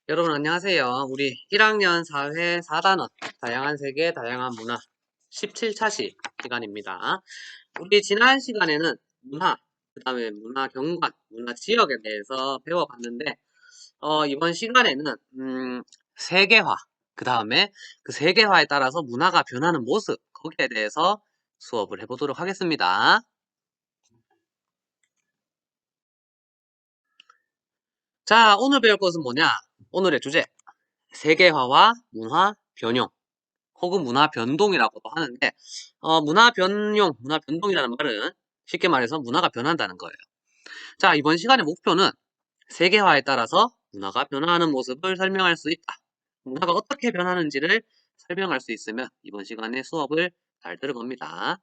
여러분 안녕하세요. 우리 1학년 사회 4단원 다양한 세계 다양한 문화 17차 시간입니다. 우리 지난 시간에는 문화, 그 다음에 문화 경관, 문화 지역에 대해서 배워봤는데 이번 시간에는 세계화, 그 다음에 그 세계화에 따라서 문화가 변하는 모습, 거기에 대해서 수업을 해보도록 하겠습니다. 자, 오늘 배울 것은 뭐냐? 오늘의 주제, 세계화와 문화 변형. 혹은 문화 변동이라고도 하는데, 문화 변용, 문화 변동이라는 말은 쉽게 말해서 문화가 변한다는 거예요. 자, 이번 시간의 목표는 세계화에 따라서 문화가 변화하는 모습을 설명할 수 있다. 문화가 어떻게 변하는지를 설명할 수 있으면 이번 시간에 수업을 잘 들을 겁니다.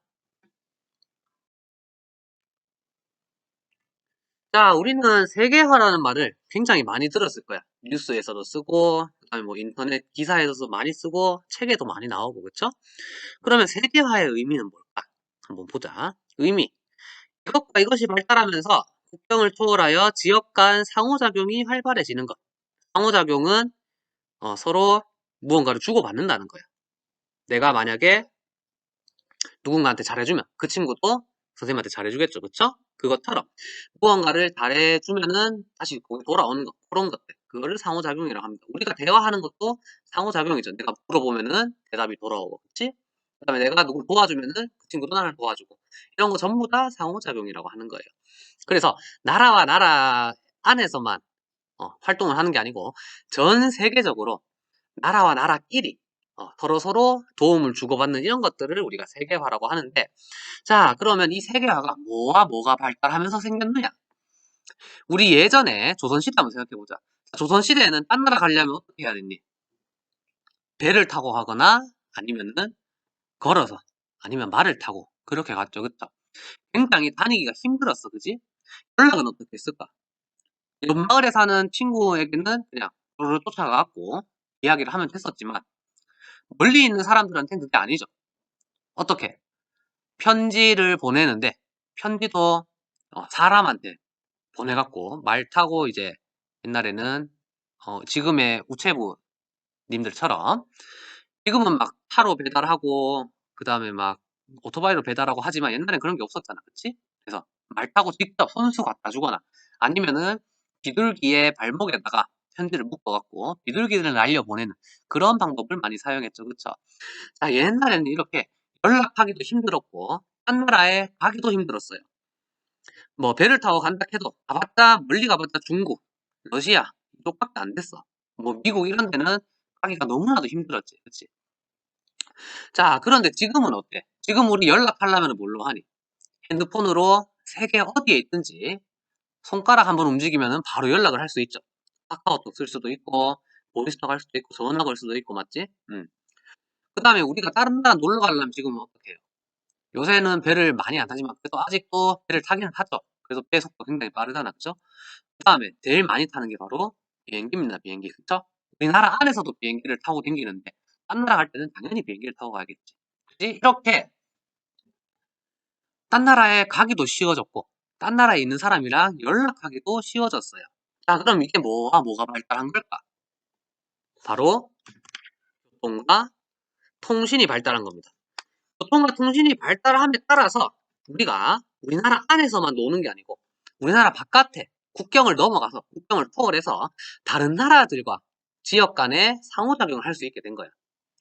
자, 우리는 세계화라는 말을 굉장히 많이 들었을 거야. 뉴스에서도 쓰고, 그다음에 뭐 인터넷 기사에서도 많이 쓰고, 책에도 많이 나오고, 그쵸? 그러면 세계화의 의미는 뭘까? 한번 보자. 의미. 이것과 이것이 발달하면서 국경을 초월하여 지역 간 상호작용이 활발해지는 것. 상호작용은 서로 무언가를 주고받는다는 거야. 내가 만약에 누군가한테 잘해주면 그 친구도 선생님한테 잘해주겠죠. 그쵸? 그것처럼 무언가를 잘해주면은 다시 거기 돌아오는 것. 그런 것들. 그거를 상호작용이라고 합니다. 우리가 대화하는 것도 상호작용이죠. 내가 물어보면은 대답이 돌아오고. 그치? 그 다음에 내가 누굴 도와주면은 그 친구도 나를 도와주고. 이런 거 전부 다 상호작용이라고 하는 거예요. 그래서 나라와 나라 안에서만 활동을 하는 게 아니고 전 세계적으로 나라와 나라끼리 서로 도움을 주고받는 이런 것들을 우리가 세계화라고 하는데, 자, 그러면 이 세계화가 뭐와 뭐가 발달하면서 생겼느냐? 우리 예전에 조선시대 한번 생각해보자. 조선시대에는 딴 나라 가려면 어떻게 해야 됐니? 배를 타고 가거나 아니면은 걸어서 아니면 말을 타고 그렇게 갔죠. 그쵸? 굉장히 다니기가 힘들었어. 그지? 연락은 어떻게 했을까? 옆마을에 사는 친구에게는 그냥 저를 쫓아가갖고 이야기를 하면 됐었지만 멀리 있는 사람들한테는 그게 아니죠. 어떻게? 편지를 보내는데 편지도 사람한테 보내갖고 말 타고 이제 옛날에는 지금의 우체부 님들처럼 지금은 막 차로 배달하고 그 다음에 막 오토바이로 배달하고 하지만 옛날엔 그런 게 없었잖아. 그치? 그래서 말 타고 직접 손수 갖다 주거나 아니면은 비둘기의 발목에다가 편지를 묶어갖고 비둘기를 날려보내는 그런 방법을 많이 사용했죠. 그쵸? 자, 옛날에는 이렇게 연락하기도 힘들었고 한 나라에 가기도 힘들었어요. 뭐 배를 타고 간다 해도 가봤자 멀리 가봤자 중국, 러시아 이쪽밖에 안 됐어. 뭐 미국 이런 데는 가기가 너무나도 힘들었지. 그치? 자, 그런데 지금은 어때? 지금 우리 연락하려면 뭘로 하니? 핸드폰으로 세계 어디에 있든지 손가락 한번 움직이면 바로 연락을 할 수 있죠. 카카오톡 쓸 수도 있고, 보이스톡 할 수도 있고, 전화 걸 수도 있고, 맞지? 그 다음에 우리가 다른 나라 놀러 가려면 지금은 어떻게 해요? 요새는 배를 많이 안 타지만 그래도 아직도 배를 타기는 하죠. 그래서 배 속도 굉장히 빠르잖아, 그죠? 그 다음에 제일 많이 타는 게 바로 비행기입니다, 비행기. 그쵸? 우리나라 안에서도 비행기를 타고 다니는데, 딴 나라 갈 때는 당연히 비행기를 타고 가야겠지. 그지? 이렇게 딴 나라에 가기도 쉬워졌고 딴 나라에 있는 사람이랑 연락하기도 쉬워졌어요. 자, 그럼 이게 뭐와 뭐가 발달한 걸까? 바로 교통과 통신이 발달한 겁니다. 교통과 통신이 발달함에 따라서 우리가 우리나라 안에서만 노는 게 아니고 우리나라 바깥에 국경을 넘어가서 국경을 초월해서 다른 나라들과 지역 간에 상호작용을 할 수 있게 된 거예요.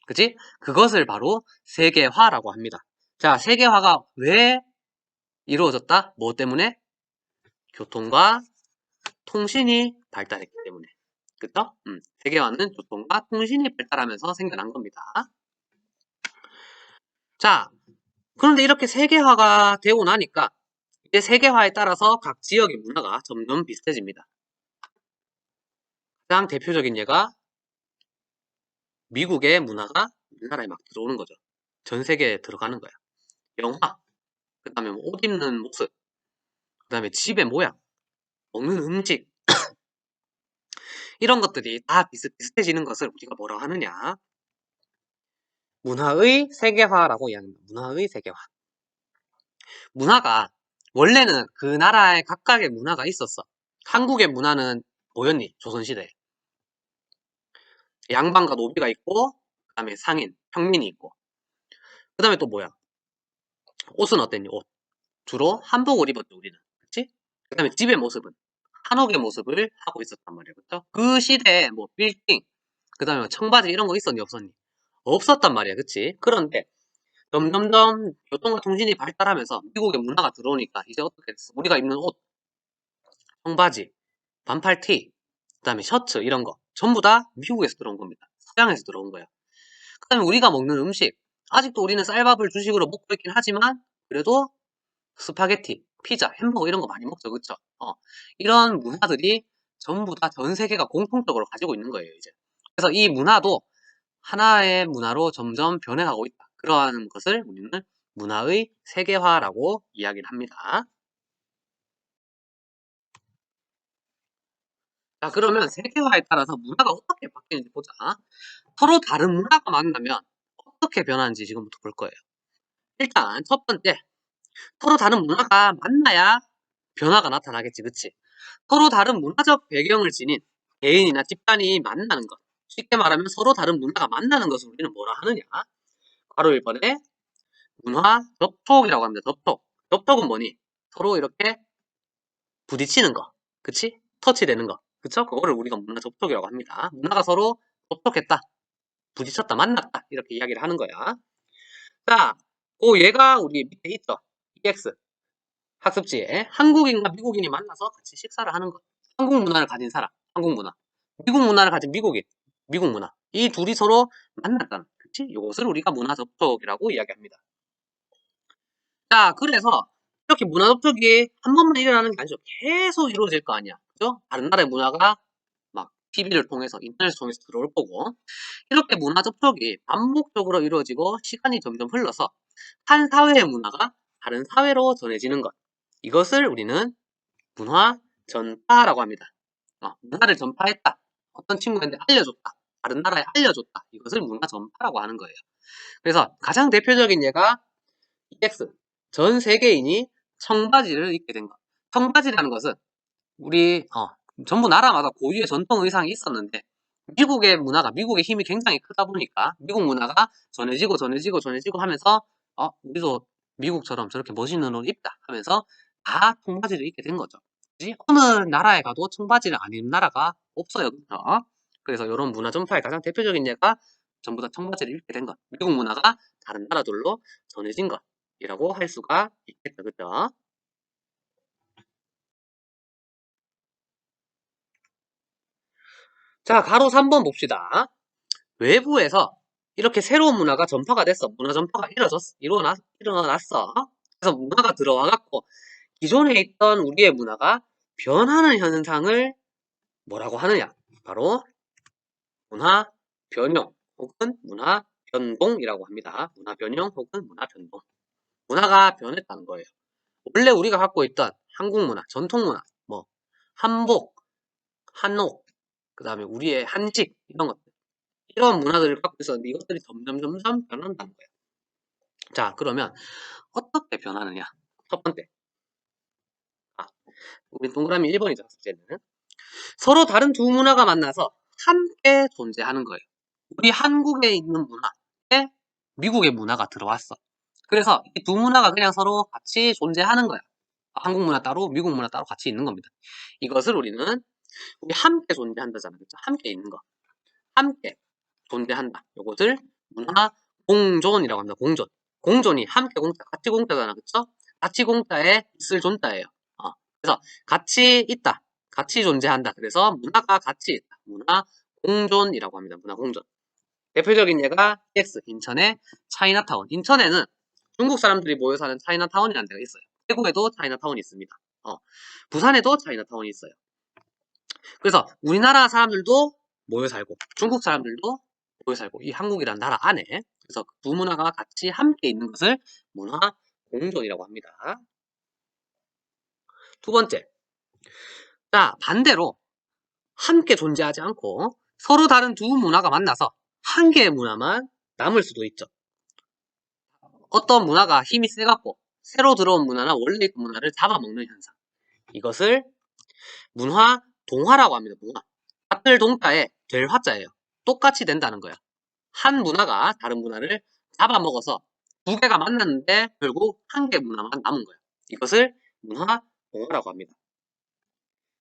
그치? 그것을 바로 세계화라고 합니다. 자, 세계화가 왜 이루어졌다? 뭐 때문에? 교통과 통신이 발달했기 때문에. 그쵸? 세계화는 교통과 통신이 발달하면서 생겨난 겁니다. 자, 그런데 이렇게 세계화가 되고 나니까 이제 세계화에 따라서 각 지역의 문화가 점점 비슷해집니다. 가장 대표적인 예가 미국의 문화가 우리나라에 막 들어오는 거죠. 전 세계에 들어가는 거야. 영화, 그 다음에 옷 입는 모습, 그 다음에 집의 모양, 먹는 음식, 이런 것들이 다 비슷비슷해지는 것을 우리가 뭐라 하느냐? 문화의 세계화라고 이야기합니다. 문화의 세계화. 문화가 원래는 그 나라의 각각의 문화가 있었어. 한국의 문화는 뭐였니? 조선시대에. 양반과 노비가 있고, 그 다음에 상인, 평민이 있고. 그 다음에 또 뭐야? 옷은 어땠니? 옷. 주로 한복을 입었죠, 우리는. 그치? 그 다음에 집의 모습은 한옥의 모습을 하고 있었단 말이야. 그쵸? 그 시대에 뭐 빌딩, 그 다음에 청바지 이런 거 있었니? 없었니? 없었단 말이야. 그치? 그런데 점점점 교통과 통신이 발달하면서 미국의 문화가 들어오니까 이제 어떻게 됐어? 우리가 입는 옷, 청바지, 반팔티, 그 다음에 셔츠 이런 거 전부 다 미국에서 들어온 겁니다. 서양에서 들어온 거야. 그 다음에 우리가 먹는 음식, 아직도 우리는 쌀밥을 주식으로 먹고 있긴 하지만 그래도 스파게티, 피자, 햄버거 이런 거 많이 먹죠. 그쵸? 이런 문화들이 전부 다 전 세계가 공통적으로 가지고 있는 거예요, 이제. 그래서 이 문화도 하나의 문화로 점점 변해가고 있다. 그러한 것을 우리는 문화의 세계화라고 이야기를 합니다. 자, 그러면 세계화에 따라서 문화가 어떻게 바뀌는지 보자. 서로 다른 문화가 만나면 어떻게 변하는지 지금부터 볼 거예요. 일단 첫 번째, 서로 다른 문화가 만나야 변화가 나타나겠지, 그치? 서로 다른 문화적 배경을 지닌 개인이나 집단이 만나는 것. 쉽게 말하면 서로 다른 문화가 만나는 것을 우리는 뭐라 하느냐? 바로 1번에 문화 접촉이라고 합니다. 접촉. 접촉은 뭐니? 서로 이렇게 부딪히는 거. 그치? 터치되는 거. 그쵸? 그거를 우리가 문화 접촉이라고 합니다. 문화가 서로 접촉했다. 부딪혔다. 만났다. 이렇게 이야기를 하는 거야. 자, 얘가 우리 밑에 있죠? EX. 학습지에 한국인과 미국인이 만나서 같이 식사를 하는 것. 한국 문화를 가진 사람, 한국 문화. 미국 문화를 가진 미국인, 미국 문화. 이 둘이 서로 만났다는, 그치? 이것을 우리가 문화 접촉이라고 이야기합니다. 자, 그래서 이렇게 문화 접촉이 한 번만 일어나는 게 아니죠. 계속 이루어질 거 아니야. 그죠? 다른 나라의 문화가 막 TV를 통해서, 인터넷을 통해서 들어올 거고. 이렇게 문화 접촉이 반복적으로 이루어지고 시간이 점점 흘러서 한 사회의 문화가 다른 사회로 전해지는 것. 이것을 우리는 문화 전파라고 합니다. 문화를 전파했다. 어떤 친구한테 알려줬다. 다른 나라에 알려줬다. 이것을 문화 전파라고 하는 거예요. 그래서 가장 대표적인 예가 EX. 전 세계인이 청바지를 입게 된 것. 청바지라는 것은 우리 전부 나라마다 고유의 전통 의상이 있었는데 미국의 문화가 미국의 힘이 굉장히 크다 보니까 미국 문화가 전해지고 하면서 우리도 미국처럼 저렇게 멋있는 옷을 입다 하면서 다 청바지를 입게 된 거죠. 그치? 어느 나라에 가도 청바지를 안 입는 나라가 없어요. 그렇죠? 그래서 이런 문화 전파의 가장 대표적인 예가 전부 다 청바지를 입게 된 것. 미국 문화가 다른 나라들로 전해진 것이라고 할 수가 있겠죠. 그죠? 자, 가로 3번 봅시다. 외부에서 이렇게 새로운 문화가 전파가 됐어. 문화 전파가 일어났어. 그래서 문화가 들어와갖고 기존에 있던 우리의 문화가 변하는 현상을 뭐라고 하느냐? 바로 문화 변형 혹은 문화 변동이라고 합니다. 문화 변형 혹은 문화 변동. 문화가 변했다는 거예요. 원래 우리가 갖고 있던 한국 문화, 전통 문화, 뭐 한복, 한옥, 그 다음에 우리의 한식 이런 것 이런 문화들을 갖고 있었는데 이것들이 점점 변한다는 거예요. 자, 그러면 어떻게 변하느냐? 첫 번째. 우리 동그라미 1번이죠, 숙제는. 서로 다른 두 문화가 만나서 함께 존재하는 거예요. 우리 한국에 있는 문화에 미국의 문화가 들어왔어. 그래서 이 두 문화가 그냥 서로 같이 존재하는 거야. 한국 문화 따로, 미국 문화 따로 같이 있는 겁니다. 이것을 우리는 우리 함께 존재한다잖아. 그렇죠? 함께 있는 거. 함께 존재한다. 이것을 문화 공존이라고 합니다. 공존. 공존이 함께 공자, 같이 공자잖아. 그쵸? 같이 공자에 있을 존자예요. 그래서 같이 있다. 같이 존재한다. 그래서 문화가 같이 있다. 문화 공존이라고 합니다. 문화 공존. 대표적인 예가 EX, 인천의 차이나타운. 인천에는 중국 사람들이 모여 사는 차이나타운이라는 데가 있어요. 대구에도 차이나타운이 있습니다. 부산에도 차이나타운이 있어요. 그래서 우리나라 사람들도 모여 살고 중국 사람들도 모여 살고 이 한국이라는 나라 안에 그래서 두 문화가 같이 함께 있는 것을 문화 공존이라고 합니다. 두 번째, 자 반대로 함께 존재하지 않고 서로 다른 두 문화가 만나서 한 개의 문화만 남을 수도 있죠. 어떤 문화가 힘이 세갖고 새로 들어온 문화나 원래 있던 문화를 잡아먹는 현상. 이것을 문화 동화라고 합니다. 문화. 같을 동자에 될 화자예요. 똑같이 된다는 거야. 한 문화가 다른 문화를 잡아먹어서 두 개가 만났는데 결국 한 개 문화만 남은 거야. 이것을 문화 동화라고 합니다.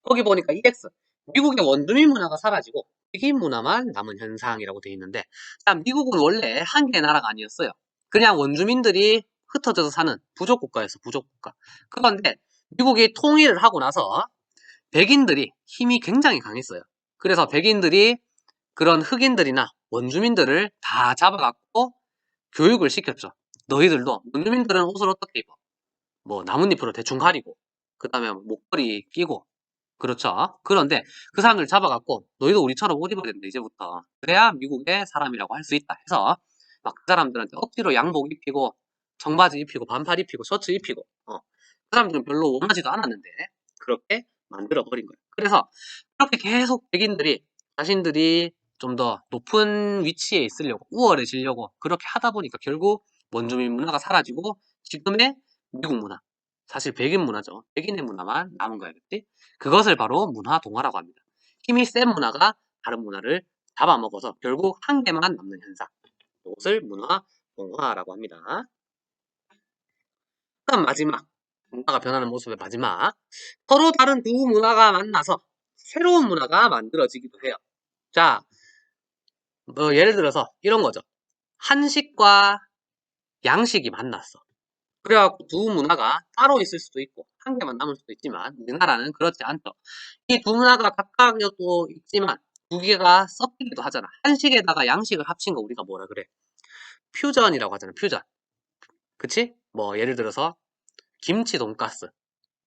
거기 보니까 EX, 미국의 원주민 문화가 사라지고 흑인 문화만 남은 현상이라고 되어 있는데, 자, 미국은 원래 한 개의 나라가 아니었어요. 그냥 원주민들이 흩어져서 사는 부족국가였어, 부족국가. 그런데 미국이 통일을 하고 나서 백인들이 힘이 굉장히 강했어요. 그래서 백인들이 그런 흑인들이나 원주민들을 다 잡아갖고 교육을 시켰죠. 너희들도, 원주민들은 옷을 어떻게 입어? 뭐 나뭇잎으로 대충 가리고, 그 다음에 목걸이 끼고, 그렇죠. 그런데 그 사람들 잡아갖고 너희도 우리처럼 옷 입어야 된다 이제부터. 그래야 미국의 사람이라고 할 수 있다 해서 막 그 사람들한테 억지로 양복 입히고 청바지 입히고 반팔 입히고 셔츠 입히고, 그 사람들은 별로 원하지도 않았는데 그렇게 만들어 버린 거예요. 그래서 그렇게 계속 백인들이 자신들이 좀 더 높은 위치에 있으려고, 우월해지려고 그렇게 하다 보니까 결국 원주민 문화가 사라지고 지금의 미국 문화, 사실 백인 문화죠. 백인의 문화만 남은 거야, 그치? 그것을 바로 문화 동화라고 합니다. 힘이 센 문화가 다른 문화를 잡아먹어서 결국 한 개만 남는 현상. 이것을 문화 동화라고 합니다. 그다음 마지막, 문화가 변하는 모습의 마지막. 서로 다른 두 문화가 만나서 새로운 문화가 만들어지기도 해요. 자, 뭐 예를 들어서 이런 거죠. 한식과 양식이 만났어. 그래갖고 두 문화가 따로 있을 수도 있고 한 개만 남을 수도 있지만 우리나라는 그렇지 않죠. 이 두 문화가 각각도 있지만 두 개가 섞이기도 하잖아. 한식에다가 양식을 합친 거 우리가 뭐라 그래? 퓨전이라고 하잖아. 퓨전. 그치? 뭐 예를 들어서 김치 돈가스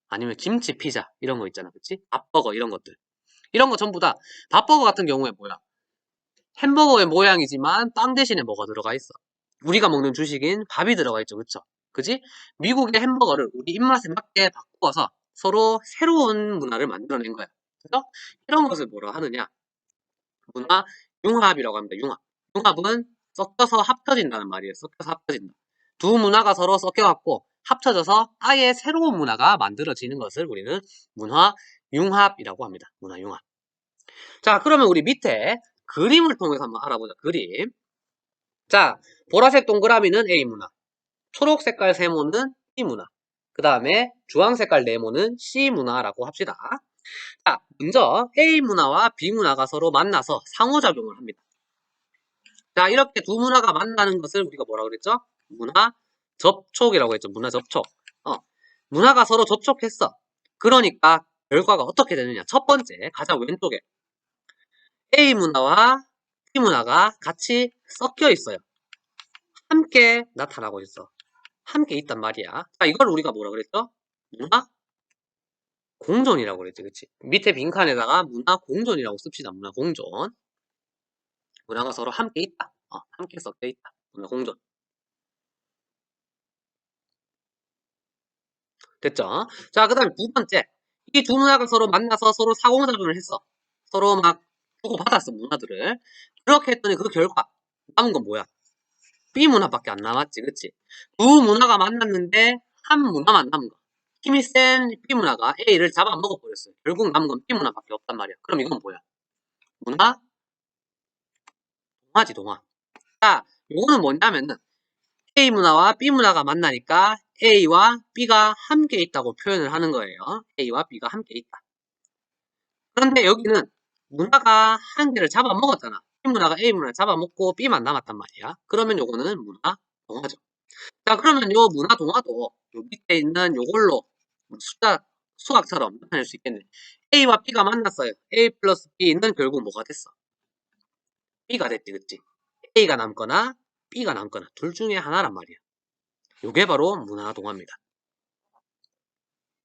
아니면 김치 피자 이런 거 있잖아. 그치? 밥버거 이런 것들. 이런 거 전부 다 밥버거 같은 경우에 뭐야? 햄버거의 모양이지만 빵 대신에 뭐가 들어가 있어? 우리가 먹는 주식인 밥이 들어가 있죠. 그쵸? 그지? 미국의 햄버거를 우리 입맛에 맞게 바꾸어서 서로 새로운 문화를 만들어낸 거야. 그래서 이런 것을 뭐라 하느냐? 문화 융합이라고 합니다. 융합. 융합은 섞여서 합쳐진다는 말이에요. 섞여서 합쳐진다. 두 문화가 서로 섞여갖고 합쳐져서 아예 새로운 문화가 만들어지는 것을 우리는 문화 융합이라고 합니다. 문화 융합. 자, 그러면 우리 밑에 그림을 통해서 한번 알아보자. 그림. 자, 보라색 동그라미는 A 문화, 초록 색깔 세모는 B 문화, 그 다음에 주황 색깔 네모는 C 문화라고 합시다. 자, 먼저 A 문화와 B 문화가 서로 만나서 상호작용을 합니다. 자, 이렇게 두 문화가 만나는 것을 우리가 뭐라고 그랬죠? 문화 접촉이라고 했죠. 문화 접촉. 문화가 서로 접촉했어. 그러니까 결과가 어떻게 되느냐? 첫 번째, 가장 왼쪽에 A 문화와 B 문화가 같이 섞여 있어요. 함께 나타나고 있어. 함께 있단 말이야. 자, 이걸 우리가 뭐라 그랬죠? 문화 공존이라고 그랬지, 그치? 밑에 빈칸에다가 문화 공존이라고 씁시다. 문화 공존. 문화가 서로 함께 있다. 함께 섞여 있다. 문화 공존. 됐죠? 자, 그 다음에 두 번째. 이 두 문화가 서로 만나서 서로 상호작용을 했어. 서로 막 주고받았어, 문화들을. 그렇게 했더니 그 결과, 남은 건 뭐야? B 문화밖에 안 남았지, 그치? 두 문화가 만났는데 한 문화만 남은 거. 힘이 센 B 문화가 A를 잡아먹어버렸어요. 결국 남은 건 B 문화밖에 없단 말이야. 그럼 이건 뭐야? 문화 동화지, 동화. 자, 요거는 뭐냐면은 A 문화와 B 문화가 만나니까 A와 B가 함께 있다고 표현을 하는 거예요. A와 B가 함께 있다. 그런데 여기는 문화가 한 개를 잡아먹었잖아. B 문화가 A 문화를 잡아먹고 B만 남았단 말이야. 그러면 요거는 문화 동화죠. 자, 그러면 요 문화 동화도 요 밑에 있는 요걸로 숫자, 수학처럼 나타낼 수 있겠네. A와 B가 만났어요. A 플러스 B는 결국 뭐가 됐어? B가 됐지, 그치? A가 남거나 B가 남거나 둘 중에 하나란 말이야. 요게 바로 문화 동화입니다.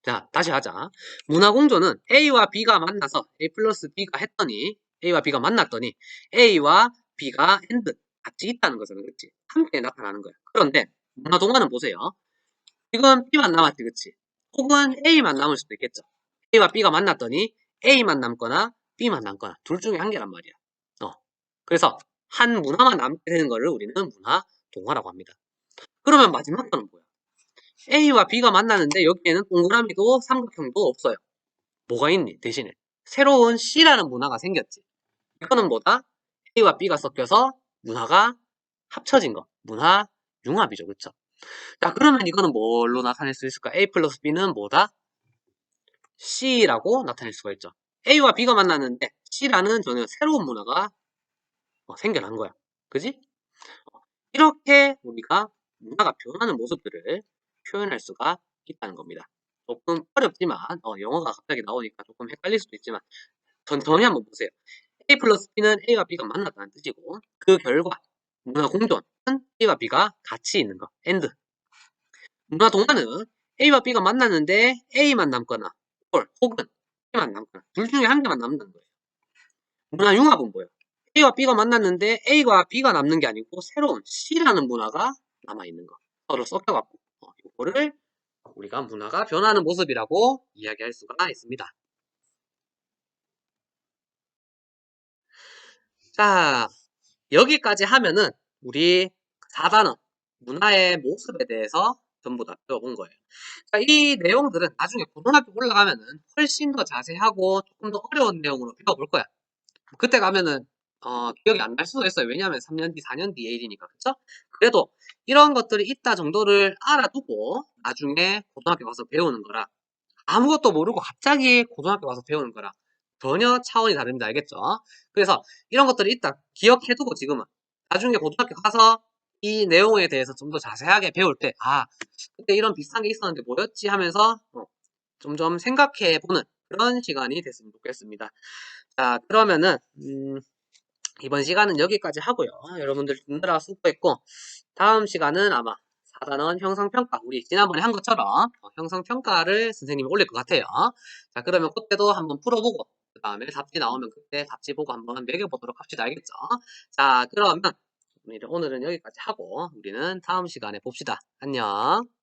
자, 다시 하자. 문화 공존은 A와 B가 만나서 A 플러스 B가 했더니 A와 B가 만났더니 A와 B가 and 같이 있다는 거잖아, 그치? 함께 나타나는 거야. 그런데 문화 동화는 보세요. 지금 B만 남았지, 그치? 혹은 A만 남을 수도 있겠죠. A와 B가 만났더니 A만 남거나 B만 남거나 둘 중에 한 개란 말이야. 그래서 한 문화만 남게 되는 거를 우리는 문화 동화라고 합니다. 그러면 마지막 거는 뭐야? A와 B가 만나는데 여기에는 동그라미도 삼각형도 없어요. 뭐가 있니? 대신에 새로운 C라는 문화가 생겼지. 이거는 뭐다? A와 B가 섞여서 문화가 합쳐진 거. 문화 융합이죠. 그쵸? 자, 그러면 이거는 뭘로 나타낼 수 있을까? A 플러스 B는 뭐다? C라고 나타낼 수가 있죠. A와 B가 만났는데 C라는 전혀 새로운 문화가 생겨난 거야. 그지? 이렇게 우리가 문화가 변하는 모습들을 표현할 수가 있다는 겁니다. 조금 어렵지만 영어가 갑자기 나오니까 조금 헷갈릴 수도 있지만 천천히 한번 보세요. A 플러스 B는 A와 B가 만났다는 뜻이고 그 결과 문화 공존은 A와 B가 같이 있는 거. AND. 문화 동화는 A와 B가 만났는데 A만 남거나 혹은 B만 남거나 둘 중에 한 개만 남는 거예요. 문화 융합은 뭐예요? A와 B가 만났는데 A와 B가 남는 게 아니고 새로운 C라는 문화가 남아있는 거. 서로 섞여갖고 이거를 우리가 문화가 변하는 모습이라고 이야기할 수가 있습니다. 자, 여기까지 하면은 우리 4단원 문화의 모습에 대해서 전부 다 배워본 거예요. 자, 이 내용들은 나중에 고등학교 올라가면은 훨씬 더 자세하고 조금 더 어려운 내용으로 배워볼 거야. 그때 가면은 기억이 안 날 수도 있어요. 왜냐하면 3년 뒤, 4년 뒤의 일이니까. 그쵸? 그래도 이런 것들이 있다 정도를 알아두고 나중에 고등학교 가서 배우는 거라 아무것도 모르고 갑자기 고등학교 가서 배우는 거라 전혀 차원이 다릅니다. 알겠죠? 그래서 이런 것들이 있다 기억해두고 지금은 나중에 고등학교 가서 이 내용에 대해서 좀 더 자세하게 배울 때 그때 이런 비슷한 게 있었는데 뭐였지 하면서 점점 생각해보는 그런 시간이 됐으면 좋겠습니다. 자, 그러면은 이번 시간은 여기까지 하고요. 여러분들 듣느라 수고했고 다음 시간은 아마 4단원 형성평가 우리 지난번에 한 것처럼 형성평가를 선생님이 올릴 것 같아요. 자, 그러면 그때도 한번 풀어보고 그 다음에 답지 나오면 그때 답지 보고 한번 매겨보도록 합시다. 알겠죠? 자, 그러면 오늘은 여기까지 하고 우리는 다음 시간에 봅시다. 안녕.